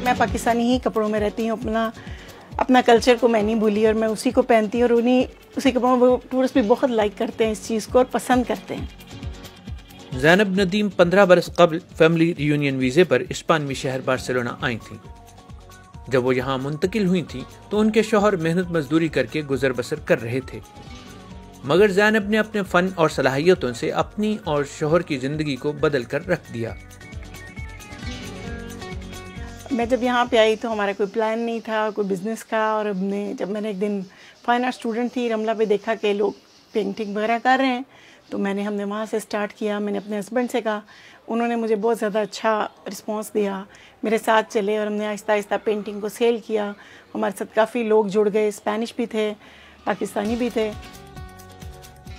मैं पाकिस्तानी ही कपड़ों में रहती हूँ, अपना कल्चर को मैं नहीं भूली और मैं उसी को पहनती हूँ और उसी कपड़ों में टूरिस्ट भी बहुत लाइक करते हैं इस चीज़ को और पसंद करते हैं। ज़ैनब नदीम 15 बरस कबल फैमिली रियूनियन वीज़े पर स्पेनी शहर बार्सिलोना आई थीं। जब वो यहाँ मुंतकिल हुई थीं तो उनके शौहर मेहनत मजदूरी करके गुजर बसर कर रहे थे, मगर ज़ैनब ने अपने फ़न और सलाहियतों से अपनी और शौहर की ज़िंदगी को बदल कर रख दिया। मैं जब यहाँ पे आई तो हमारा कोई प्लान नहीं था, कोई बिज़नेस का, और जब मैंने एक दिन फाइन आर्ट स्टूडेंट थी, रमला पे देखा कि लोग पेंटिंग वगैरह कर रहे हैं, तो हमने वहाँ से स्टार्ट किया। मैंने अपने हस्बैंड से कहा, उन्होंने मुझे बहुत ज़्यादा अच्छा रिस्पांस दिया, मेरे साथ चले और हमने आहिस्ता आहिस्ता पेंटिंग को सेल किया। हमारे साथ काफ़ी लोग जुड़ गए, स्पेनिश भी थे, पाकिस्तानी भी थे।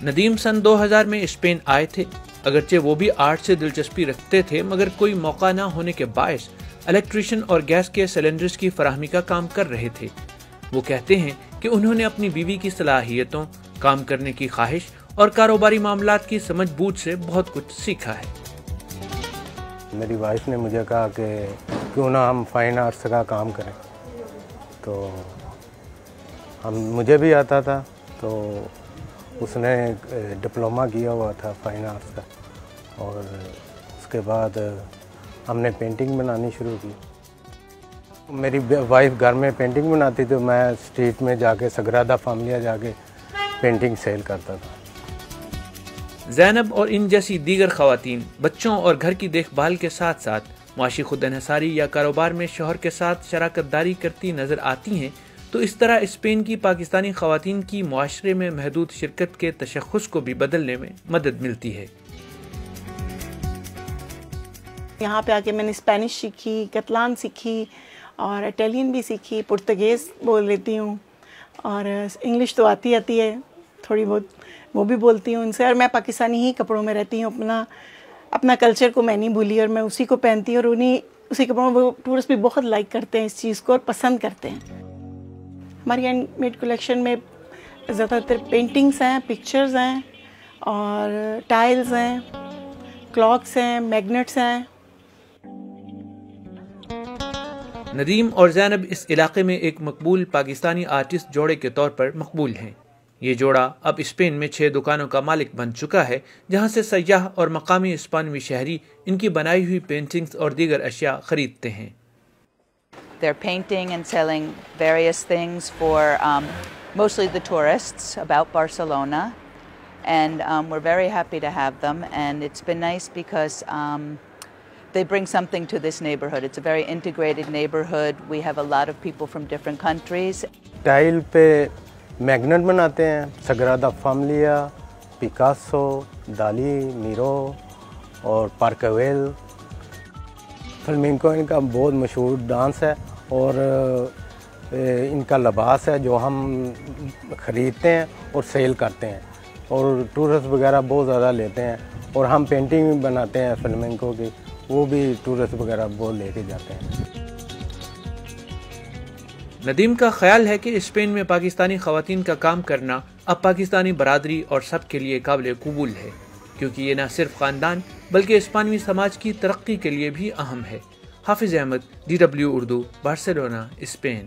नदीम सन 2000 में स्पेन आए थे। अगरचे वो भी आर्ट से दिलचस्पी रखते थे, मगर कोई मौका ना होने के बायस इलेक्ट्रिशियन और गैस के सिलेंडर्स की फराहमी का काम कर रहे थे। वो कहते हैं कि उन्होंने अपनी बीवी की सलाहियतों, काम करने की ख्वाहिश और कारोबारी मामलात की समझ बूझ से बहुत कुछ सीखा है। मेरी वाइफ ने मुझे कहा कि क्यों ना हम फाइन आर्ट्स का काम करें, तो मुझे भी आता था, तो उसने डिप्लोमा किया हुआ था फाइन आर्ट्स का, और उसके बाद हमने पेंटिंग बनानी शुरू की। मेरी वाइफ घर में पेंटिंग बनाती थी, मैं स्ट्रीट में जाके सगरादा फामिलिया जाके पेंटिंग सेल करता था। ज़ैनब और इन जैसी दीगर ख़वातीन बच्चों और घर की देखभाल के साथ साथ मुआशी खुद इन्हिसारी या कारोबार में शौहर के साथ शराकत दारी करती नज़र आती हैं, तो इस तरह स्पेन की पाकिस्तानी ख़वातीन की मुआशरे में महदूद शिरकत के तशख़्ख़ुस को भी बदलने में मदद मिलती है। यहाँ पे आके मैंने स्पेनिश सीखी, कतलान सीखी और इटालियन भी सीखी, पुर्तगीज़ बोल लेती हूँ और इंग्लिश तो आती है थोड़ी बहुत, वो भी बोलती हूँ उनसे। और मैं पाकिस्तानी ही कपड़ों में रहती हूँ, अपना कल्चर को मैं नहीं भूली और मैं उसी को पहनती हूँ और उसी कपड़ों में टूरिस्ट भी बहुत लाइक करते हैं इस चीज़ को और पसंद करते हैं। हमारी हैंडमेड कलेक्शन में ज़्यादातर पेंटिंग्स हैं, पिक्चर्स हैं और टाइल्स हैं, क्लॉक्स हैं, मैग्नेट्स हैं। नदीम और ज़ैनब इस इलाके में एक मकबूल पाकिस्तानी आर्टिस्ट जोड़े के तौर पर मकबूल हैं। ये जोड़ा अब स्पेन में 6 दुकानों का मालिक बन चुका है, जहां से सयाह और मकामी स्पेनी शहरी इनकी बनाई हुई पेंटिंग्स और दीगर अशिया खरीदते हैं। They're painting and selling various things for mostly the tourists about Barcelona, and we're very happy to have them, and it's been nice because they bring something to this neighborhood. It's a very integrated neighborhood. We have a lot of people from different countries. Tile पे magnet बनाते हैं, सगरादा फामिलिया, Picasso, दाली, Miro और पार्कवेल। Flamenco इनका बहुत मशहूर dance है और इनका लिबास है जो हम ख़रीदते हैं और सेल करते हैं, और टूरिस्ट वगैरह बहुत ज़्यादा लेते हैं, और हम पेंटिंग भी बनाते हैं फ्लेमेंको की, वो भी टूरिस्ट वगैरह बहुत लेके जाते हैं। नदीम का ख्याल है कि स्पेन में पाकिस्तानी ख़वातीन का काम करना अब पाकिस्तानी बरादरी और सब के लिए काबिल कबूल है, क्योंकि ये न सिर्फ ख़ानदान बल्कि स्पेनी समाज की तरक्की के लिए भी अहम है। Hafiz Ahmad, DW Urdu, Barcelona, Spain.